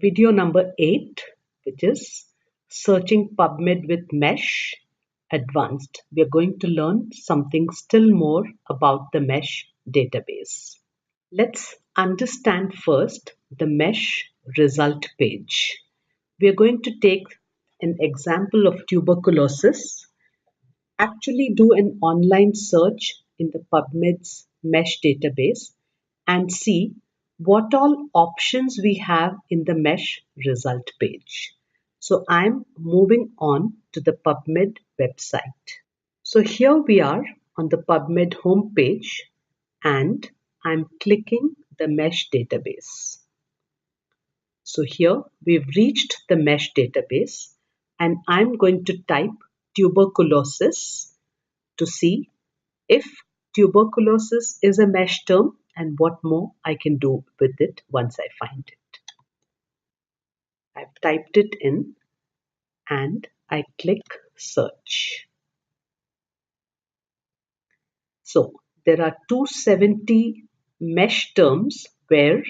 video number 8, which is Searching PubMed with MeSH Advanced. We are going to learn something still more about the MeSH database. Let's understand first the MeSH result page. We are going to take an example of tuberculosis, actually do an online search in the PubMed's MeSH database and see what all options we have in the MeSH result page. So I'm moving on to the PubMed website. So here we are on the PubMed homepage and I'm clicking the MeSH database. So here we've reached the MeSH database and I'm going to type tuberculosis to see if tuberculosis is a MeSH term and what more I can do with it once I find it. I've typed it in and I click search. So there are 270 MeSH terms where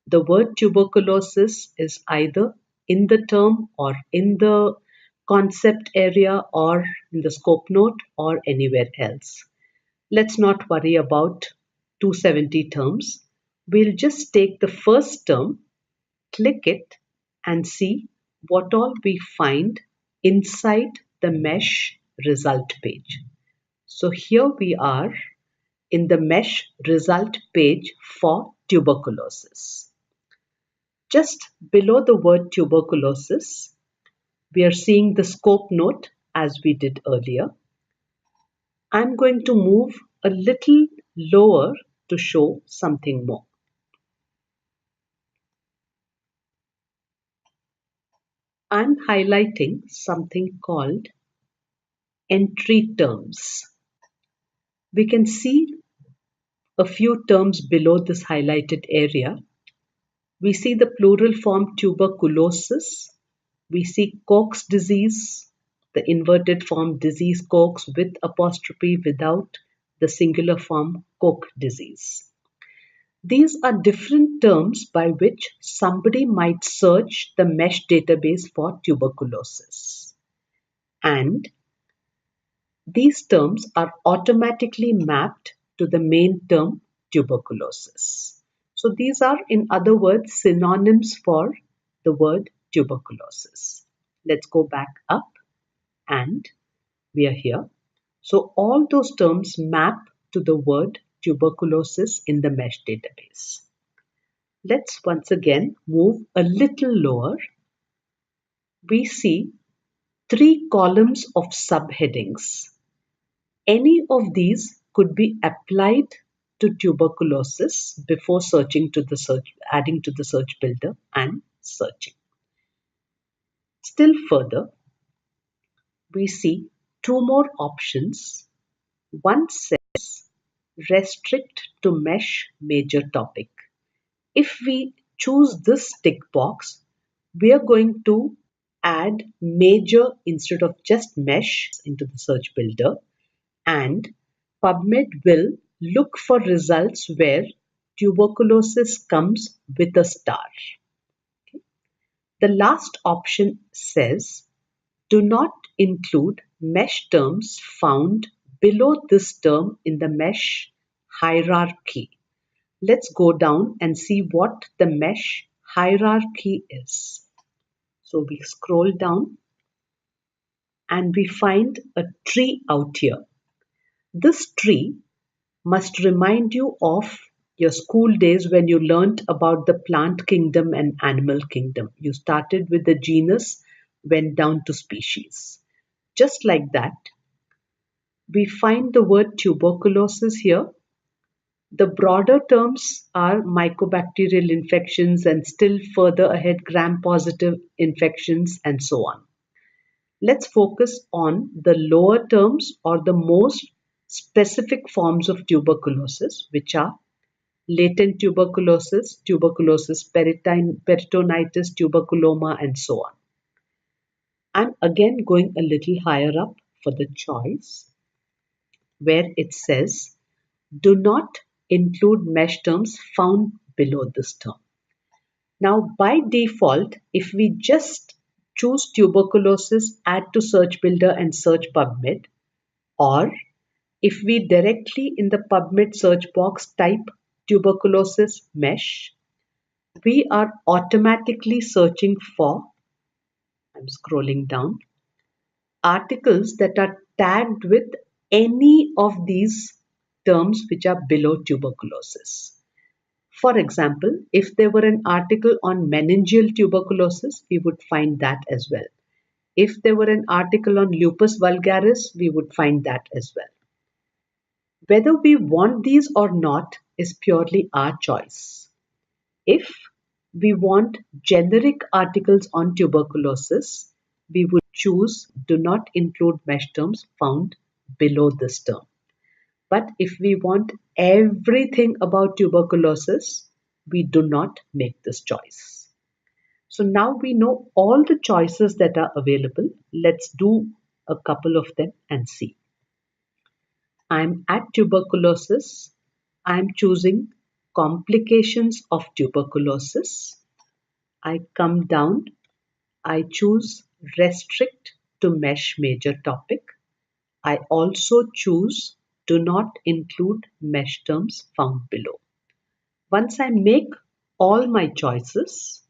the word tuberculosis is either in the term or in the concept area or in the scope note or anywhere else. Let's not worry about 270 terms. We'll just take the first term, click it, and see what all we find inside the MeSH result page. So here we are in the MeSH result page for tuberculosis. Just below the word tuberculosis, we are seeing the scope note as we did earlier. I'm going to move a little lower to show something more. I'm highlighting something called entry terms. We can see a few terms below this highlighted area. We see the plural form tuberculosis. We see Koch's disease, the inverted form disease Koch's with apostrophe without the singular form Koch disease. These are different terms by which somebody might search the MeSH database for tuberculosis. And these terms are automatically mapped to the main term tuberculosis. So these are, in other words, synonyms for the word tuberculosis. Let's go back up and we are here. So all those terms map to the word tuberculosis in the MeSH database. Let's once again move a little lower. We see 3 columns of subheadings. Any of these could be applied to tuberculosis before adding to the search builder and searching. Still further, we see 2 more options. One says restrict to MeSH major topic. If we choose this tick box, we are going to add major instead of just MeSH into the search builder, and PubMed will look for results where tuberculosis comes with a star. Okay. The last option says do not include MeSH terms found below this term in the MeSH hierarchy. Let's go down and see what the MeSH hierarchy is. So we scroll down and we find a tree out here. This tree must remind you of your school days when you learnt about the plant kingdom and animal kingdom. You started with the genus, went down to species. Just like that, we find the word tuberculosis here. The broader terms are mycobacterial infections and still further ahead gram-positive infections and so on. Let's focus on the lower terms or the most specific forms of tuberculosis, which are latent tuberculosis, tuberculosis peritonitis, tuberculoma, and so on. I'm again going a little higher up for the choice where it says do not include MeSH terms found below this term. Now, by default, if we just choose tuberculosis, add to search builder and search PubMed, or if we directly in the PubMed search box type tuberculosis MeSH, we are automatically searching for, I'm scrolling down, articles that are tagged with any of these terms which are below tuberculosis. For example, if there were an article on meningeal tuberculosis, we would find that as well. If there were an article on lupus vulgaris, we would find that as well. Whether we want these or not is purely our choice. If we want generic articles on tuberculosis, we would choose do not include MeSH terms found below this term. But if we want everything about tuberculosis, we do not make this choice. So now we know all the choices that are available. Let's do a couple of them and see. I'm at tuberculosis. I'm choosing complications of tuberculosis. I come down. I choose restrict to MeSH major topic. I also choose do not include MeSH terms found below. Once I make all my choices,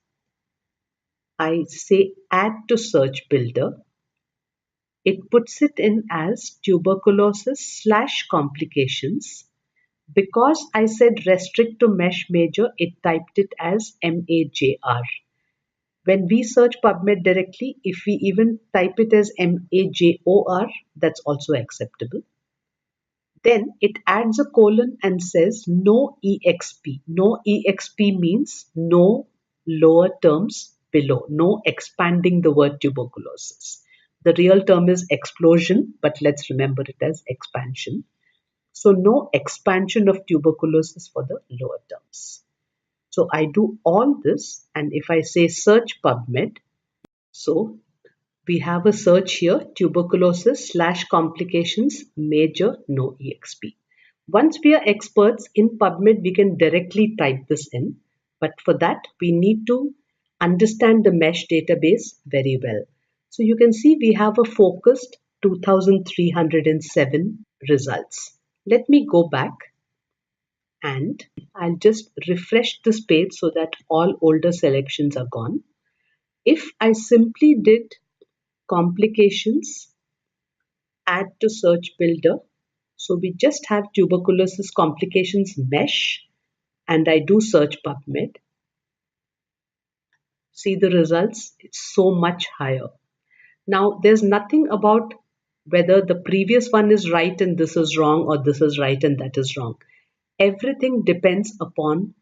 I say add to search builder. It puts it in as tuberculosis / complications. Because I said restrict to MeSH major, it typed it as MAJR. When we search PubMed directly, if we even type it as MAJOR, that's also acceptable. Then it adds a colon and says no EXP. No EXP means no lower terms below, no expanding the word tuberculosis. The real term is explosion, but let's remember it as expansion. So no expansion of tuberculosis for the lower terms. So I do all this, and if I say search PubMed, so we have a search here, tuberculosis / complications, major, no EXP. Once we are experts in PubMed, we can directly type this in. But for that, we need to understand the MeSH database very well. So you can see we have a focused 2307 results. Let me go back and I'll just refresh this page so that all older selections are gone. If I simply did complications, add to search builder. So we just have tuberculosis complications MeSH and I do search PubMed. See the results, it's so much higher. Now there's nothing about whether the previous one is right and this is wrong or this is right and that is wrong. Everything depends upon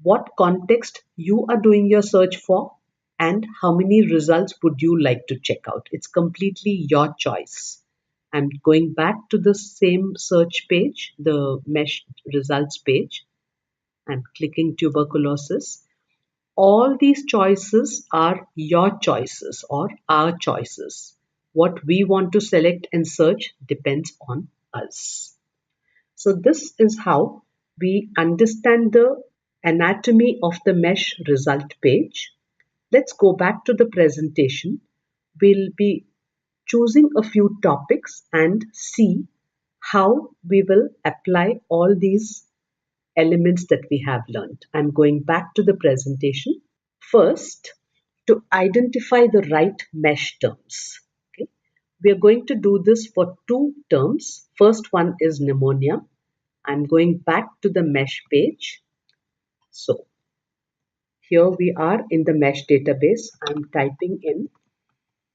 what context you are doing your search for and how many results would you like to check out. It's completely your choice. I'm going back to the same search page, the MeSH results page. I'm clicking tuberculosis. All these choices are your choices or our choices. What we want to select and search depends on us. So this is how we understand the anatomy of the MeSH result page. Let's go back to the presentation. We'll be choosing a few topics and see how we will apply all these elements that we have learned. I'm going back to the presentation. First, to identify the right MeSH terms. Okay. We are going to do this for two terms. First one is pneumonia. I'm going back to the MeSH page. So here we are in the MeSH database. I'm typing in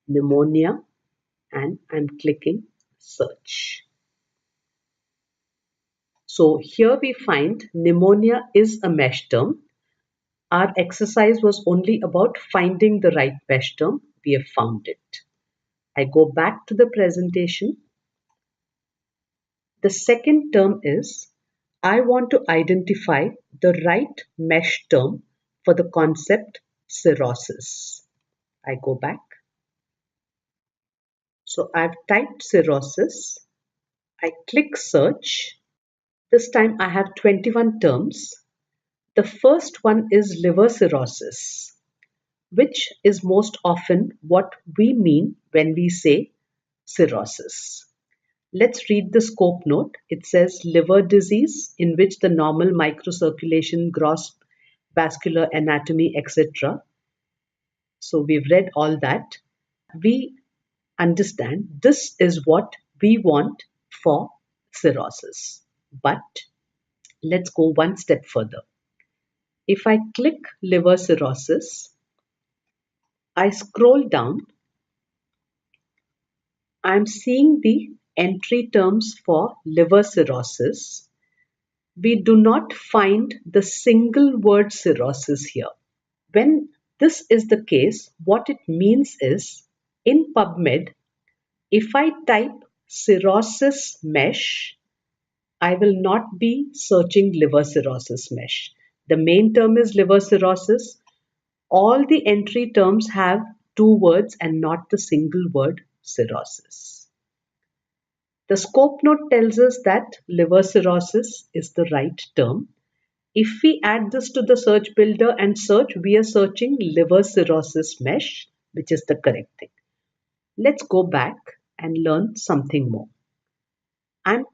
pneumonia and I'm clicking search. So here we find pneumonia is a MeSH term. Our exercise was only about finding the right MeSH term. We have found it. I go back to the presentation. The second term is I want to identify the right MeSH term for the concept cirrhosis. I go back. So I've typed cirrhosis. I click search. This time I have 21 terms. The first one is liver cirrhosis, which is most often what we mean when we say cirrhosis. Let's read the scope note. It says liver disease in which the normal microcirculation, gross vascular anatomy, etc. So we've read all that. We understand this is what we want for cirrhosis. But let's go one step further. If I click liver cirrhosis, I scroll down, I'm seeing the entry terms for liver cirrhosis. We do not find the single word cirrhosis here. When this is the case, what it means is in PubMed, if I type cirrhosis mesh, I will not be searching liver cirrhosis mesh. The main term is liver cirrhosis. All the entry terms have two words and not the single word cirrhosis. The scope note tells us that liver cirrhosis is the right term. If we add this to the search builder and search, we are searching liver cirrhosis mesh, which is the correct thing. Let's go back and learn something more. I'm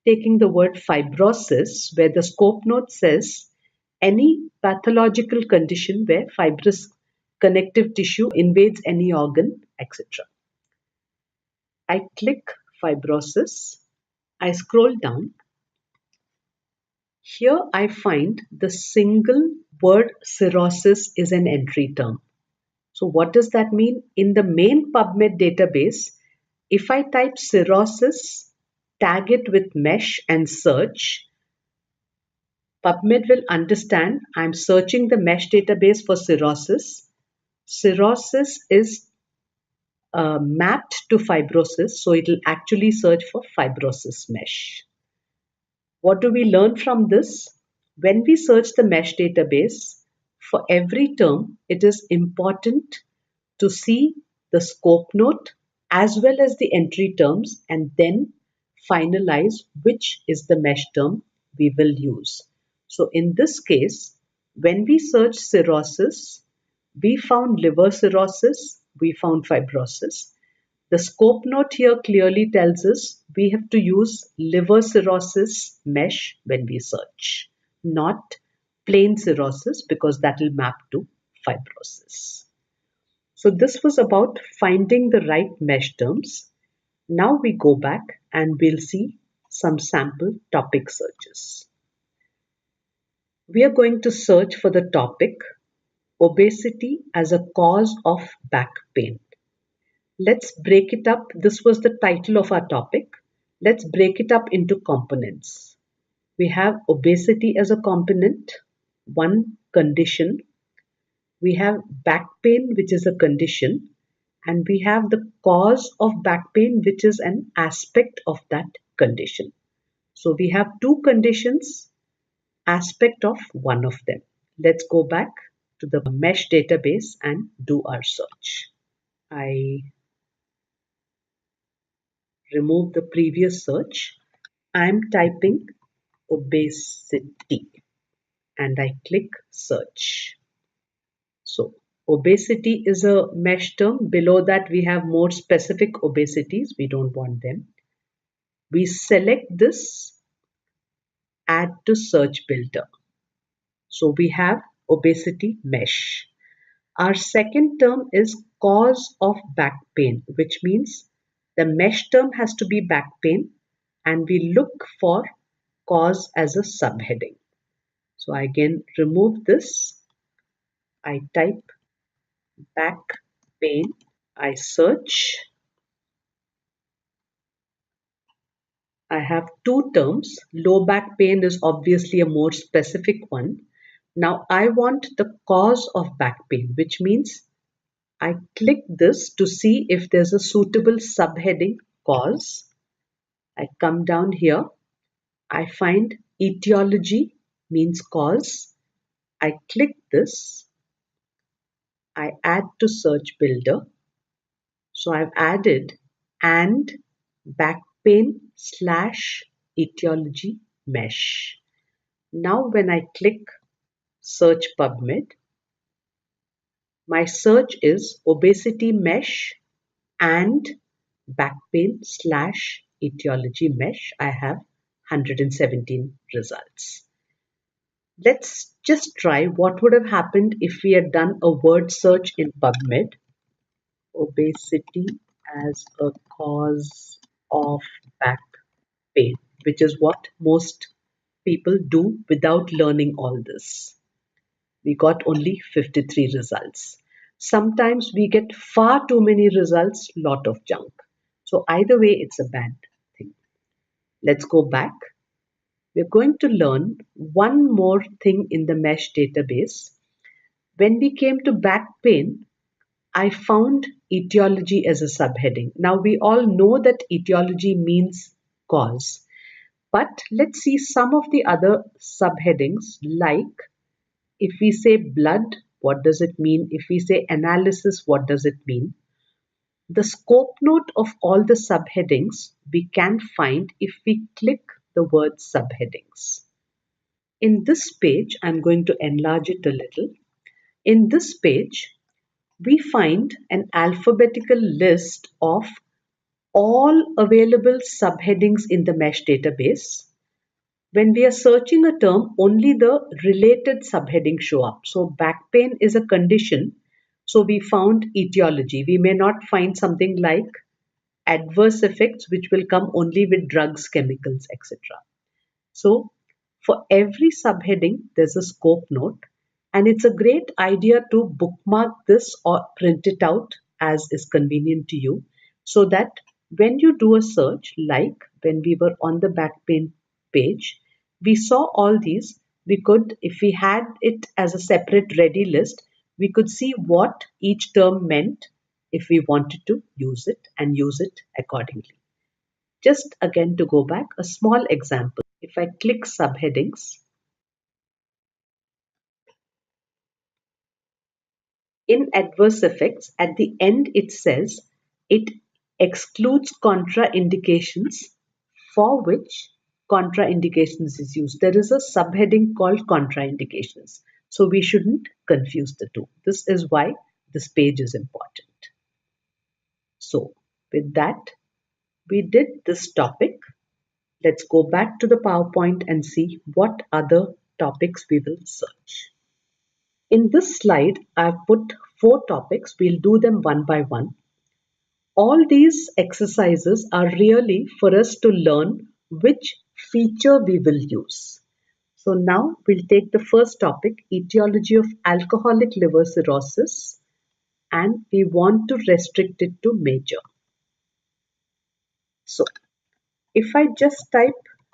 taking the word fibrosis, where the scope note says any pathological condition where fibrous connective tissue invades any organ, etc. I click fibrosis. I scroll down. Here I find the single word cirrhosis is an entry term. So what does that mean? In the main PubMed database, if I type cirrhosis, tag it with mesh and search, PubMed will understand I'm searching the mesh database for cirrhosis. Cirrhosis is mapped to fibrosis, so it will actually search for fibrosis mesh. What do we learn from this? When we search the mesh database, for every term, it is important to see the scope note as well as the entry terms and then finalize which is the mesh term we will use. So in this case, when we search cirrhosis, we found liver cirrhosis, we found fibrosis. The scope note here clearly tells us we have to use liver cirrhosis mesh when we search, not plain cirrhosis because that will map to fibrosis. So this was about finding the right mesh terms. Now we go back and we'll see some sample topic searches. We are going to search for the topic obesity as a cause of back pain. Let's break it up. This was the title of our topic. Let's break it up into components. We have obesity as a component, one condition. We have back pain, which is a condition. And we have the cause of back pain, which is an aspect of that condition. So we have two conditions, aspect of one of them. Let's go back to the MeSH database and do our search. I remove the previous search. I'm typing obesity and I click search. So obesity is a mesh term. Below that we have more specific obesities. We don't want them. We select this, add to search builder. So we have obesity mesh. Our second term is cause of back pain, which means the mesh term has to be back pain and we look for cause as a subheading. So I again remove this. I type back pain. I search. I have two terms. Low back pain is obviously a more specific one. Now I want the cause of back pain, which means I click this to see if there's a suitable subheading cause. I come down here. I find etiology means cause. I click this. I add to search builder. So I've added and back pain / etiology mesh. Now when I click search PubMed. My search is obesity mesh and back pain / etiology mesh. I have 117 results. Let's just try what would have happened if we had done a word search in PubMed. Obesity as a cause of back pain, which is what most people do without learning all this. We got only 53 results. Sometimes we get far too many results, lot of junk. So either way, it's a bad thing. Let's go back. We're going to learn one more thing in the MeSH database. When we came to back pain, I found etiology as a subheading. Now we all know that etiology means cause, but let's see some of the other subheadings like if we say blood, what does it mean? If we say analysis, what does it mean? The scope note of all the subheadings we can find if we click the word subheadings. In this page, I'm going to enlarge it a little. In this page, we find an alphabetical list of all available subheadings in the MeSH database. When we are searching a term, only the related subheadings show up. So back pain is a condition. So we found etiology. We may not find something like adverse effects, which will come only with drugs, chemicals, etc. So for every subheading, there's a scope note, and it's a great idea to bookmark this or print it out as is convenient to you, so that when you do a search, like when we were on the back pain page, we saw all these. We could, if we had it as a separate ready list, we could see what each term meant if we wanted to use it and use it accordingly. Just again to go back, a small example. If I click subheadings, in adverse effects, at the end it says it excludes contraindications for which contraindications is used. There is a subheading called contraindications. So we shouldn't confuse the two. This is why this page is important. So with that, we did this topic. Let's go back to the PowerPoint and see what other topics we will search. In this slide, I've put 4 topics. We'll do them one by one. All these exercises are really for us to learn which feature we will use. So now we'll take the first topic, etiology of alcoholic liver cirrhosis, and we want to restrict it to major. So if I just type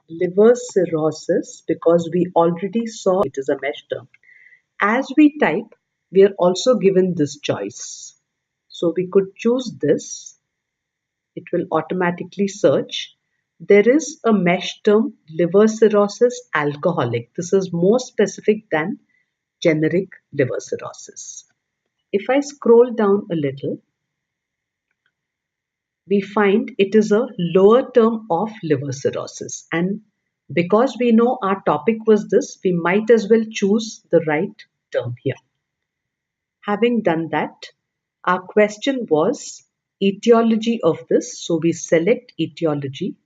liver cirrhosis, because we already saw it is a MeSH term, as we type, we are also given this choice. So we could choose this. It will automatically search. There is a MeSH term, liver cirrhosis alcoholic. This is more specific than generic liver cirrhosis. If I scroll down a little, we find it is a lower term of liver cirrhosis. And because we know our topic was this, we might as well choose the right term here. Having done that, our question was etiology of this. So we select etiology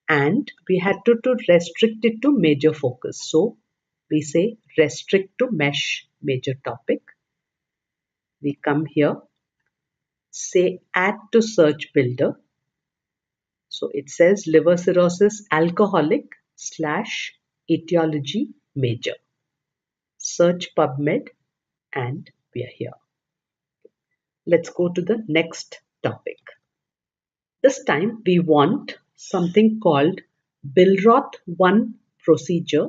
and we had to restrict it to major focus. So we say restrict to MeSH major topic. We come here, say add to search builder. So it says liver cirrhosis alcoholic / etiology major. Search PubMed and we are here. Let's go to the next topic. This time we want something called Billroth 1 procedure,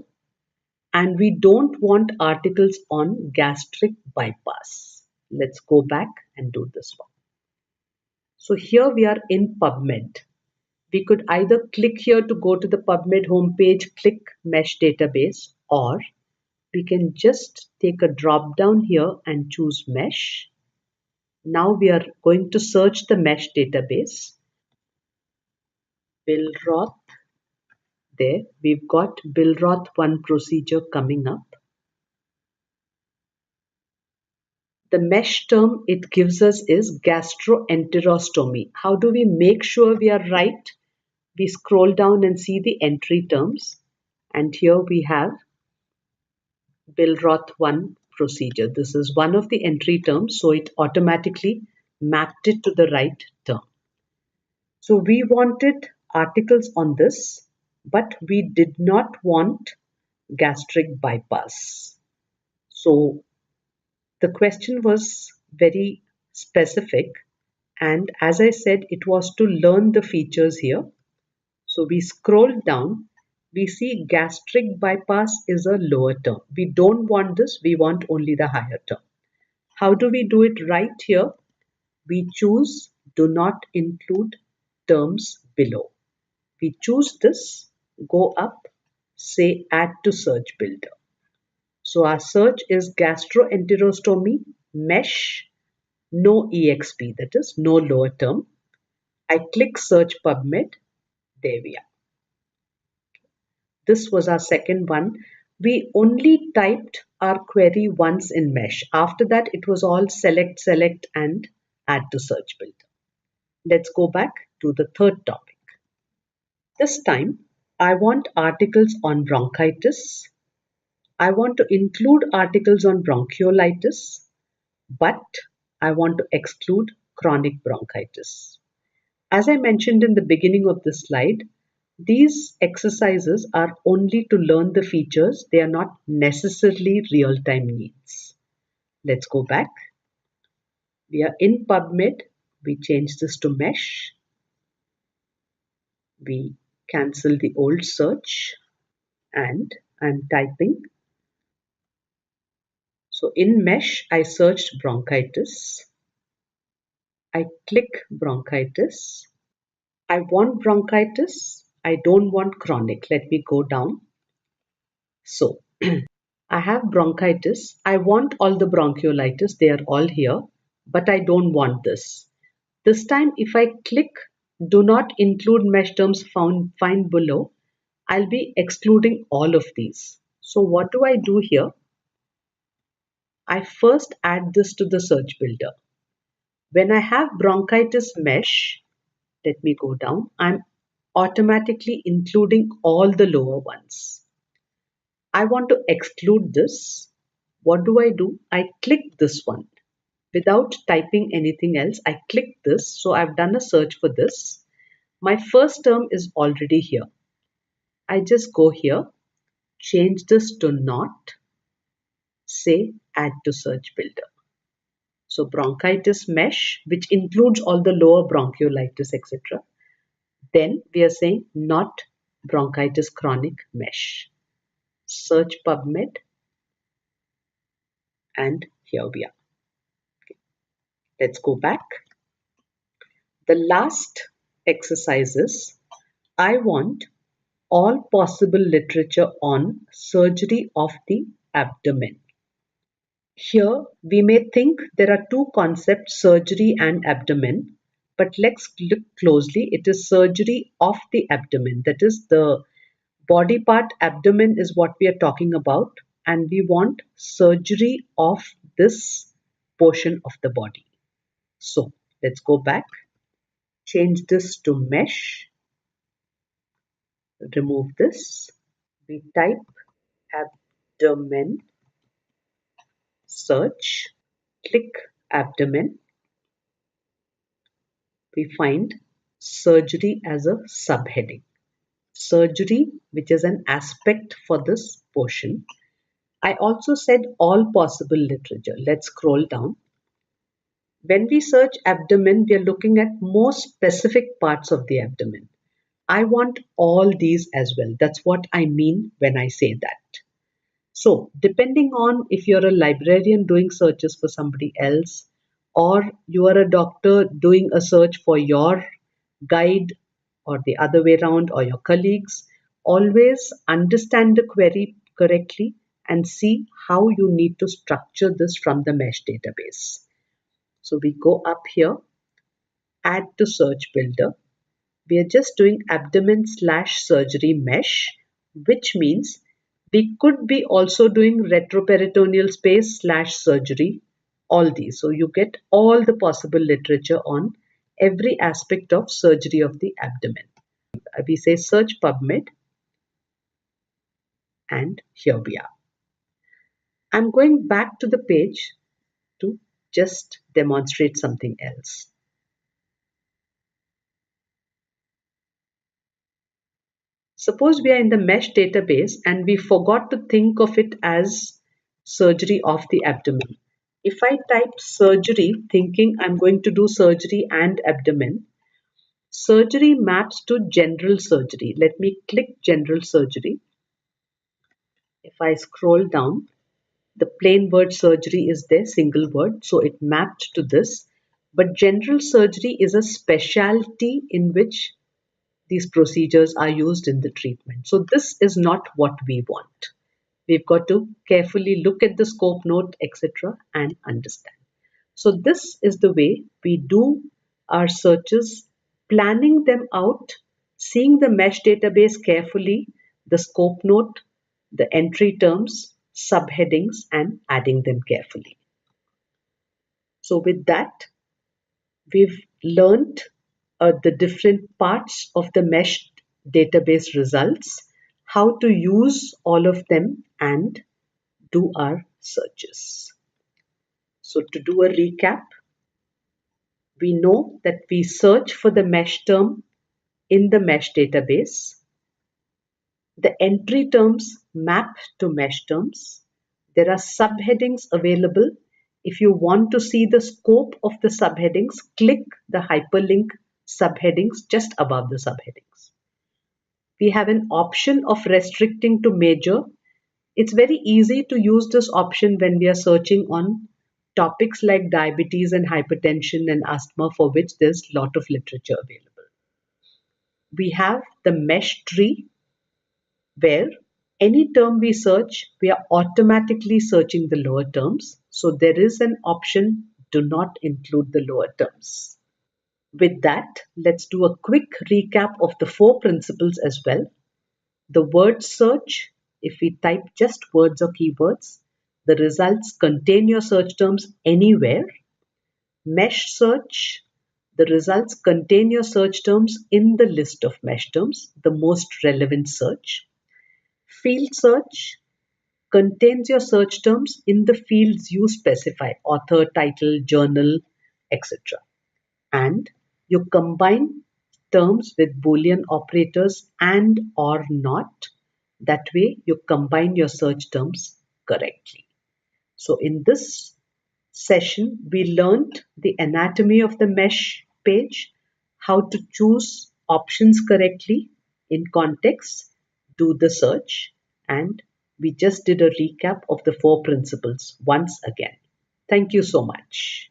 and we don't want articles on gastric bypass. Let's go back and do this one. So here we are in PubMed. We could either click here to go to the PubMed homepage, click MeSH database, or we can just take a drop down here and choose MeSH. Now we are going to search the MeSH database. Billroth, there we've got Billroth 1 procedure coming up. The MeSH term it gives us is gastroenterostomy. How do we make sure we are right? We scroll down and see the entry terms, and here we have Billroth 1 procedure. This is one of the entry terms, so it automatically mapped it to the right term. So we wanted articles on this, but we did not want gastric bypass. So the question was very specific, and as I said, it was to learn the features here. So we scroll down, we see gastric bypass is a lower term. We don't want this, we want only the higher term. How do we do it right here? We choose do not include terms below. We choose this, go up, say add to search builder. So our search is gastroenterostomy, MeSH, no EXP, that is no lower term. I click search PubMed, there we are. This was our second one. We only typed our query once in MeSH. After that, it was all select, select, and add to search builder. Let's go back to the third topic. This time, I want articles on bronchitis. I want to include articles on bronchiolitis, but I want to exclude chronic bronchitis. As I mentioned in the beginning of this slide, these exercises are only to learn the features. They are not necessarily real-time needs. Let's go back. We are in PubMed. We change this to MeSH. We cancel the old search and I'm typing. So in MeSH, I searched bronchitis. I click bronchitis. I want bronchitis. I don't want chronic. Let me go down. So I have bronchitis. I want all the bronchiolitis. They are all here, but I don't want this. This time, if I click do not include MeSH terms find below, I'll be excluding all of these. So what do I do here? I first add this to the search builder. When I have bronchitis MeSH, let me go down, I'm automatically including all the lower ones. I want to exclude this. What do? I click this one. Without typing anything else, I click this. So I've done a search for this. My first term is already here. I just go here, change this to not, say add to search builder. So bronchitis MeSH, which includes all the lower bronchiolitis, etc. Then we are saying not bronchitis chronic MeSH. Search PubMed, and here we are. Let's go back. The last exercise is I want all possible literature on surgery of the abdomen. Here we may think there are two concepts, surgery and abdomen, but let's look closely. It is surgery of the abdomen, that is the body part. Abdomen is what we are talking about, and we want surgery of this portion of the body. So let's go back, change this to MeSH, remove this. We type abdomen, search, click abdomen. We find surgery as a subheading. Surgery, which is an aspect for this portion. I also said all possible literature. Let's scroll down. When we search abdomen, we are looking at more specific parts of the abdomen. I want all these as well. That's what I mean when I say that. So, depending on if you're a librarian doing searches for somebody else, or you are a doctor doing a search for your guide, or the other way around, or your colleagues, always understand the query correctly and see how you need to structure this from the MeSH database. So we go up here, add to search builder. We are just doing abdomen/surgery MeSH, which means we could be also doing retroperitoneal space/surgery, all these. So you get all the possible literature on every aspect of surgery of the abdomen. We say search PubMed, and here we are. I'm going back to the page to just demonstrate something else. Suppose we are in the MeSH database and we forgot to think of it as surgery of the abdomen. If I type surgery thinking I'm going to do surgery and abdomen, surgery maps to general surgery. Let me click general surgery. If I scroll down, the plain word surgery is there, single word, so it mapped to this. But general surgery is a specialty in which these procedures are used in the treatment. So this is not what we want. We've got to carefully look at the scope note, etc., and understand. So this is the way we do our searches, planning them out, seeing the MeSH database carefully, the scope note, the entry terms, subheadings, and adding them carefully. So with that, we've learned the different parts of the MeSH database results, how to use all of them and do our searches. So to do a recap, we know that we search for the MeSH term in the MeSH database. The entry terms map to MeSH terms. There are subheadings available. If you want to see the scope of the subheadings, click the hyperlink subheadings just above the subheadings. We have an option of restricting to major. It's very easy to use this option when we are searching on topics like diabetes and hypertension and asthma, for which there's a lot of literature available. We have the MeSH tree, where any term we search, we are automatically searching the lower terms. So there is an option, do not include the lower terms. With that, let's do a quick recap of the 4 principles as well. The word search, if we type just words or keywords, the results contain your search terms anywhere. MeSH search, the results contain your search terms in the list of MeSH terms, the most relevant search. Field search contains your search terms in the fields you specify, author, title, journal, etc. And you combine terms with Boolean operators and or not. That way you combine your search terms correctly. So in this session, we learned the anatomy of the MeSH page, how to choose options correctly in context, do the search, and we just did a recap of the 4 principles once again. Thank you so much.